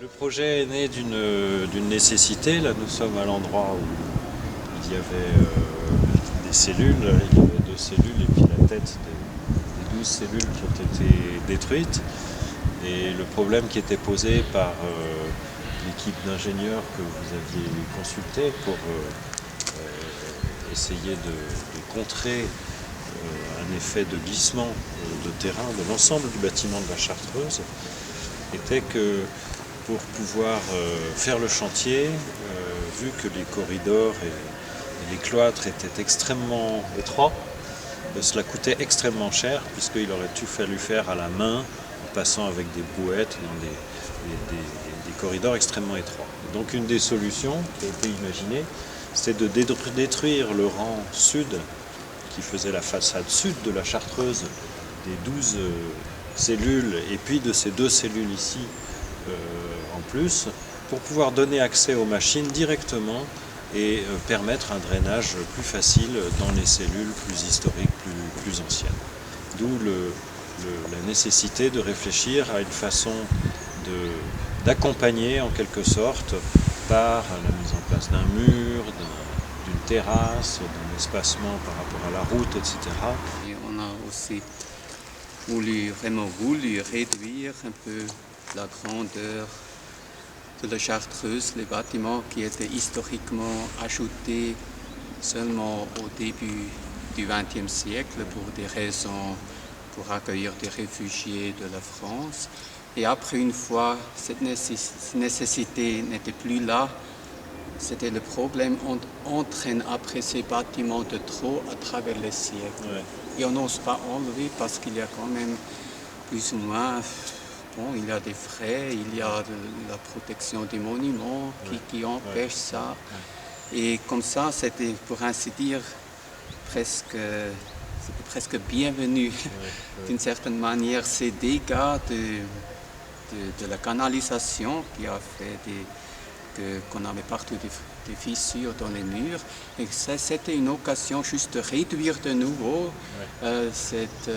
Le projet est né d'une nécessité. Là, nous sommes à l'endroit où il y avait des cellules. Il y avait 2 cellules et puis la tête des 12 cellules qui ont été détruites. Et le problème qui était posé par l'équipe d'ingénieurs que vous aviez consulté pour essayer de contrer un effet de glissement de terrain de l'ensemble du bâtiment de la Chartreuse était que pour pouvoir faire le chantier, vu que les corridors et les cloîtres étaient extrêmement étroits, cela coûtait extrêmement cher puisqu'il aurait fallu faire à la main en passant avec des brouettes dans des corridors extrêmement étroits. Donc une des solutions qui a été imaginée, c'était de détruire le rang sud qui faisait la façade sud de la Chartreuse des 12 cellules et puis de ces 2 cellules ici en plus pour pouvoir donner accès aux machines directement et permettre un drainage plus facile dans les cellules plus historiques, plus anciennes. D'où la nécessité de réfléchir à une façon d'accompagner en quelque sorte par la mise en place d'un mur, d'une terrasse, d'un espacement par rapport à la route, etc. Et on a aussi vraiment voulu réduire un peu la grandeur de la Chartreuse, les bâtiments qui étaient historiquement ajoutés seulement au début du XXe siècle pour des raisons pour accueillir des réfugiés de la France. Et après, une fois cette nécessité n'était plus là, c'était le problème, on entraîne après ces bâtiments de trop à travers les siècles. Ouais. Et on n'ose pas enlever parce qu'il y a quand même plus ou moins, bon, il y a des frais, il y a la protection des monuments qui empêche ça. Et comme ça, c'était pour ainsi dire presque bienvenu d'une certaine manière ces dégâts de la canalisation qui a fait qu'on avait partout des fissures dans les murs. Et c'était une occasion juste de réduire de nouveau cette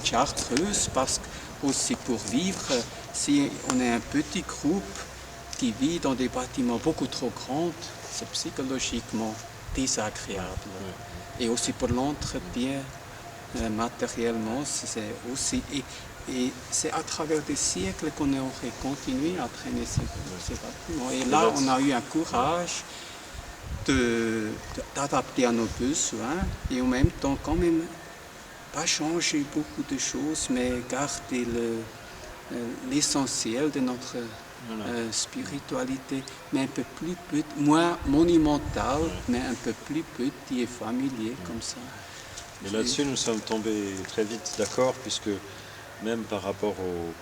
Chartreuse, parce que aussi pour vivre, si on est un petit groupe qui vit dans des bâtiments beaucoup trop grands, c'est psychologiquement désagréable. Et aussi pour l'entretien, matériellement, c'est aussi... Et c'est à travers des siècles qu'on aurait continué à traîner ces bâtiments. Et là, on a eu un courage d'adapter à nos besoins et en même temps quand même pas changer beaucoup de choses, mais garder l'essentiel de notre spiritualité, mais un peu plus petit, moins monumental, mais un peu plus petit et familier comme ça. Et là-dessus, nous sommes tombés très vite d'accord, puisque même par rapport au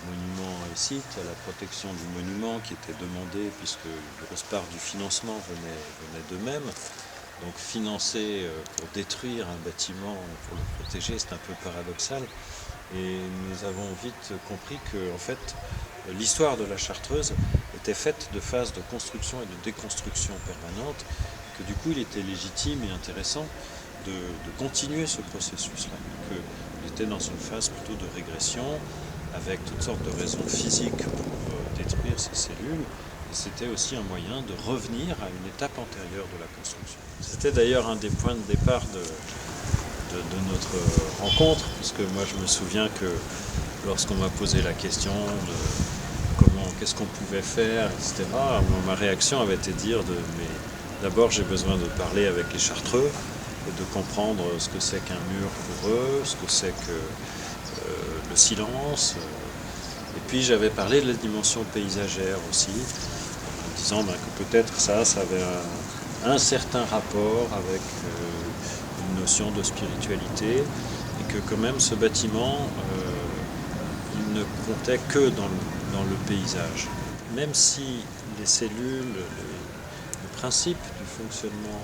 monument et site, à la protection du monument qui était demandée, puisque une grosse part du financement venait d'eux-mêmes. Donc financer pour détruire un bâtiment, pour le protéger, c'est un peu paradoxal. Et nous avons vite compris que en fait, l'histoire de la Chartreuse était faite de phases de construction et de déconstruction permanente, que du coup il était légitime et intéressant de continuer ce processus-là, qu'il était dans une phase plutôt de régression, avec toutes sortes de raisons physiques pour détruire ces cellules, et c'était aussi un moyen de revenir à une étape antérieure de la construction. C'était d'ailleurs un des points de départ de notre rencontre, puisque moi je me souviens que lorsqu'on m'a posé la question de qu'est-ce qu'on pouvait faire, etc., ma réaction avait été de dire mais d'abord j'ai besoin de parler avec les Chartreux, et de comprendre ce que c'est qu'un mur pour eux, ce que c'est que le silence. Et puis j'avais parlé de la dimension paysagère aussi, en disant que peut-être ça avait un certain rapport avec une notion de spiritualité, et que quand même ce bâtiment, il ne comptait que dans le paysage. Même si les cellules, le principe du fonctionnement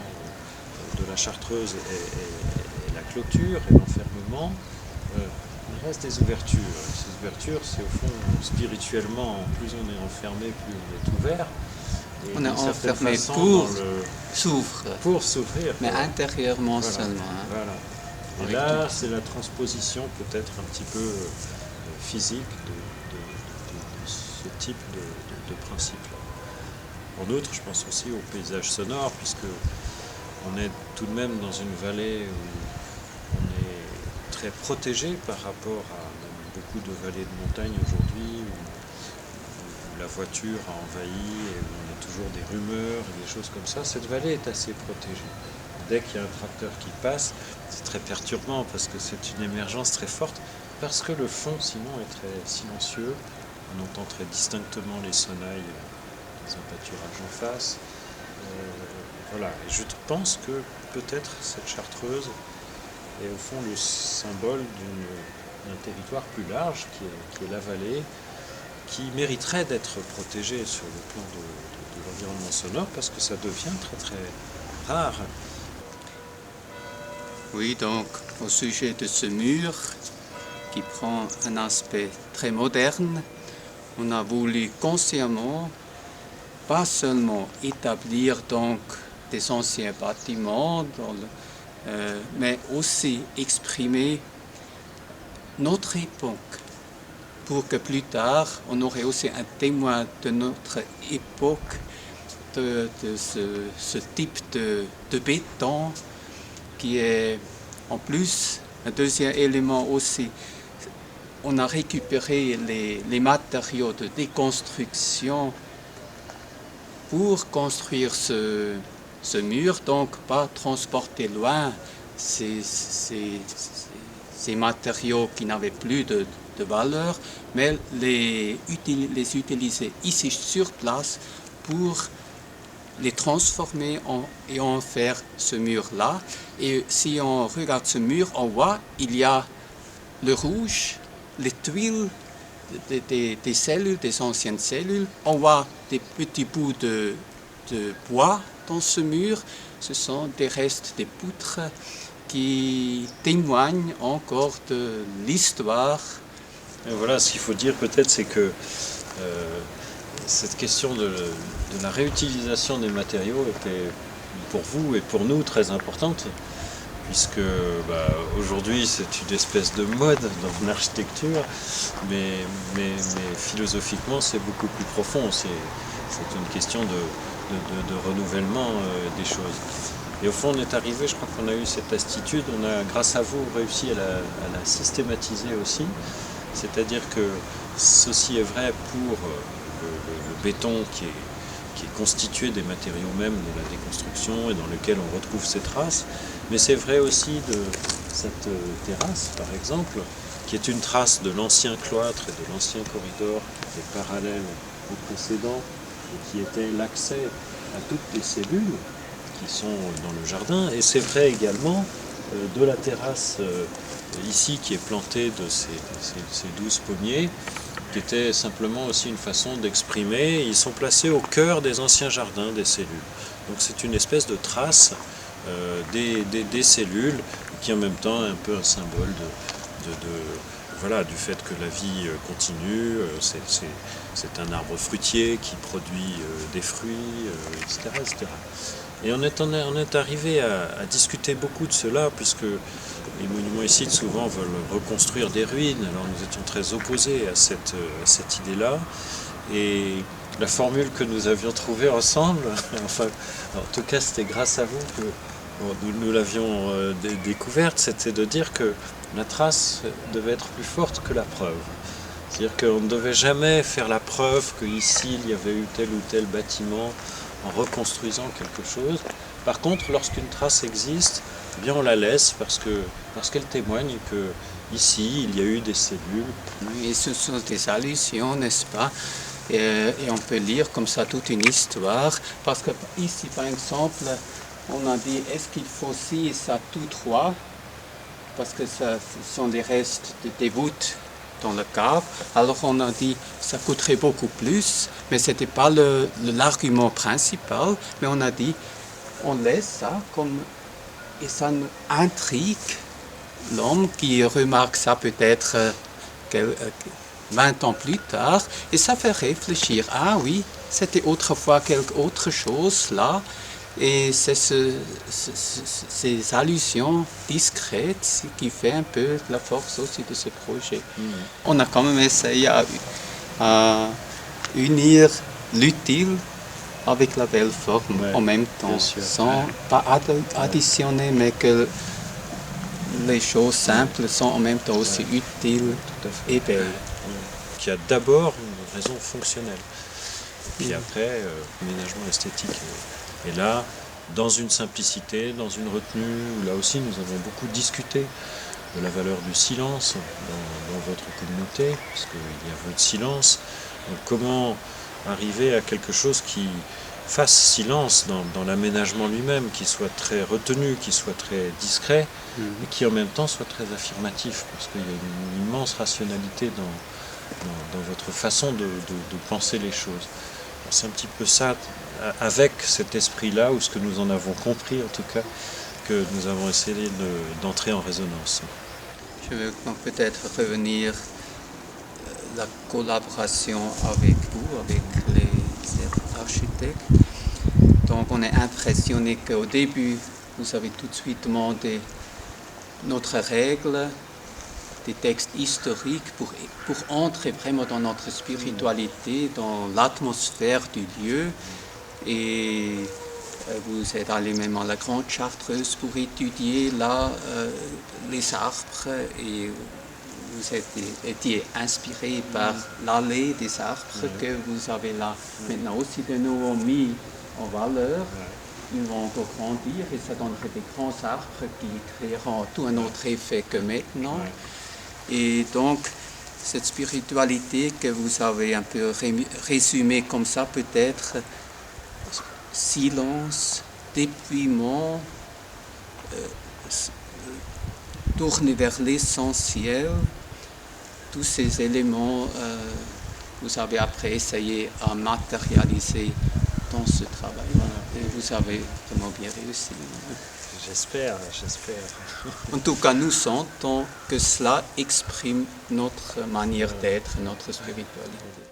de la Chartreuse et la clôture et l'enfermement, il reste des ouvertures. Ces ouvertures, c'est au fond spirituellement, plus on est enfermé, plus on est ouvert. Et on est enfermé pour s'ouvrir. Mais intérieurement seulement. Hein. Voilà. Et là, c'est la transposition peut-être un petit peu physique de ce type de principe-là. En outre, je pense aussi au paysage sonore, puisque on est tout de même dans une vallée où on est très protégé par rapport à beaucoup de vallées de montagne aujourd'hui, où la voiture a envahi et où on a toujours des rumeurs et des choses comme ça. Cette vallée est assez protégée. Dès qu'il y a un tracteur qui passe, c'est très perturbant parce que c'est une émergence très forte, parce que le fond sinon est très silencieux. On entend très distinctement les sonnailles dans un pâturage en face. Voilà, et je pense que peut-être cette chartreuse est au fond le symbole d'un territoire plus large qui est la vallée, qui mériterait d'être protégée sur le plan de l'environnement sonore parce que ça devient très très rare. Oui, donc au sujet de ce mur qui prend un aspect très moderne, on a voulu consciemment pas seulement établir donc des anciens bâtiments, mais aussi exprimer notre époque, pour que plus tard on aurait aussi un témoin de notre époque, de ce type de béton qui est en plus un deuxième élément aussi. On a récupéré les matériaux de déconstruction pour construire ce mur, donc pas transporter loin ces matériaux qui n'avaient plus de valeur, mais les utiliser ici sur place pour les transformer et en faire ce mur-là. Et si on regarde ce mur, on voit il y a le rouge, les tuiles des cellules, des anciennes cellules. On voit des petits bouts de bois dans ce mur. Ce sont des restes des poutres qui témoignent encore de l'histoire. Et voilà, ce qu'il faut dire peut-être, c'est que cette question de la réutilisation des matériaux était pour vous et pour nous très importante, puisque aujourd'hui c'est une espèce de mode dans l'architecture, mais philosophiquement c'est beaucoup plus profond, c'est une question de renouvellement des choses. Et au fond on est arrivé, je crois qu'on a eu cette attitude, on a grâce à vous réussi à la systématiser aussi, c'est-à-dire que ceci est vrai pour le béton qui est constitué des matériaux même de la déconstruction et dans lequel on retrouve ces traces, mais c'est vrai aussi de cette terrasse par exemple, qui est une trace de l'ancien cloître et de l'ancien corridor qui était parallèle au précédent et qui était l'accès à toutes les cellules qui sont dans le jardin, et c'est vrai également de la terrasse ici qui est plantée de ces 12 pommiers, qui était simplement aussi une façon d'exprimer. Ils sont placés au cœur des anciens jardins des cellules. Donc c'est une espèce de trace des cellules, qui en même temps est un peu un symbole voilà, du fait que la vie continue. C'est un arbre fruitier qui produit des fruits, etc., etc. Et on est arrivé à discuter beaucoup de cela, puisque les monuments ici souvent veulent reconstruire des ruines. Alors nous étions très opposés à cette idée-là. Et la formule que nous avions trouvée ensemble, enfin, en tout cas c'était grâce à vous que nous l'avions découverte, c'était de dire que la trace devait être plus forte que la preuve. C'est-à-dire qu'on ne devait jamais faire la preuve qu'ici il y avait eu tel ou tel bâtiment en reconstruisant quelque chose. Par contre, lorsqu'une trace existe, eh bien on la laisse parce qu'elle témoigne que ici il y a eu des cellules. Et ce sont des allusions, n'est-ce pas? Et on peut lire comme ça toute une histoire, parce que ici par exemple, on a dit est-ce qu'il faut scier ça tout droit, parce que ce sont des restes des voûtes dans le cave. Alors on a dit ça coûterait beaucoup plus, mais ce n'était pas l'argument principal, mais on a dit on laisse ça comme, et ça intrigue l'homme qui remarque ça peut-être 20 ans plus tard, et ça fait réfléchir, ah oui, c'était autrefois quelque autre chose là. Et c'est ces allusions discrètes qui fait un peu la force aussi de ce projet. On a quand même essayé à unir l'utile avec la belle forme Ouais, en même temps, bien sûr. sans pas additionner, mais que les choses simples sont en même temps aussi utiles Tout à fait. et belles. Qui a d'abord une raison fonctionnelle. Et puis après, l'aménagement esthétique est là, dans une simplicité, dans une retenue, où là aussi nous avons beaucoup discuté de la valeur du silence dans votre communauté, puisqu'il y a votre silence. Donc comment arriver à quelque chose qui fasse silence dans l'aménagement lui-même, qui soit très retenu, qui soit très discret, et qui en même temps soit très affirmatif, parce qu'il y a une immense rationalité dans votre façon de penser les choses. C'est un petit peu ça, avec cet esprit-là, ou ce que nous en avons compris en tout cas, que nous avons essayé d'entrer en résonance. Je veux donc peut-être revenir la collaboration avec vous, avec les architectes. Donc on est impressionné qu'au début, vous avez tout de suite demandé notre règle, des textes historiques pour entrer vraiment dans notre spiritualité, dans l'atmosphère du lieu. Et vous êtes allé même à la Grande Chartreuse pour étudier là les arbres et vous étiez inspiré par l'allée des arbres que vous avez là maintenant aussi de nouveau mis en valeur. Ils vont encore grandir et ça donnerait des grands arbres qui créeront tout un autre effet que maintenant. Et donc, cette spiritualité que vous avez un peu résumée comme ça, peut-être silence, dépouillement, tourner vers l'essentiel, tous ces éléments, vous avez après essayé à matérialiser dans ce travail. Et vous avez vraiment bien réussi. J'espère. En tout cas, nous sentons que cela exprime notre manière d'être, notre spiritualité.